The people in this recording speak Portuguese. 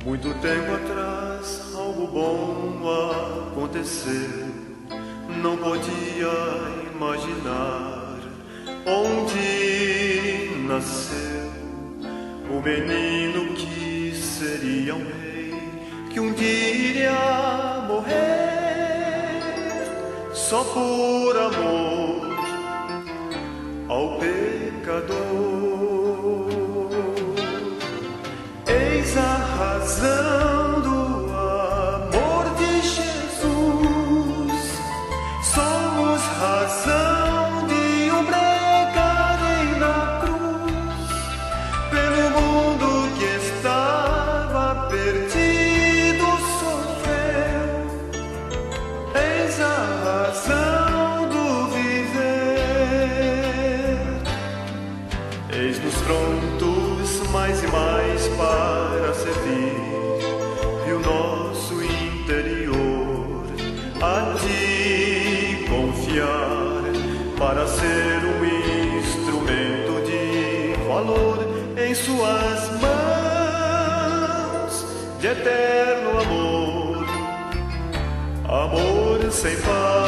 Muito tempo atrás, algo bom aconteceu. Não podia imaginar onde nasceu o menino que seria um rei, que um dia iria morrer só por amor ao pecador. Eis a razão do amor de Jesus. Somos razão de um pregado na cruz, pelo mundo que estava perdido sofreu. Eis a razão do viver. Eis-nos prontos mais e mais para servir, e o nosso interior a ti confiar, para ser um instrumento de valor em suas mãos de eterno amor, amor sem par.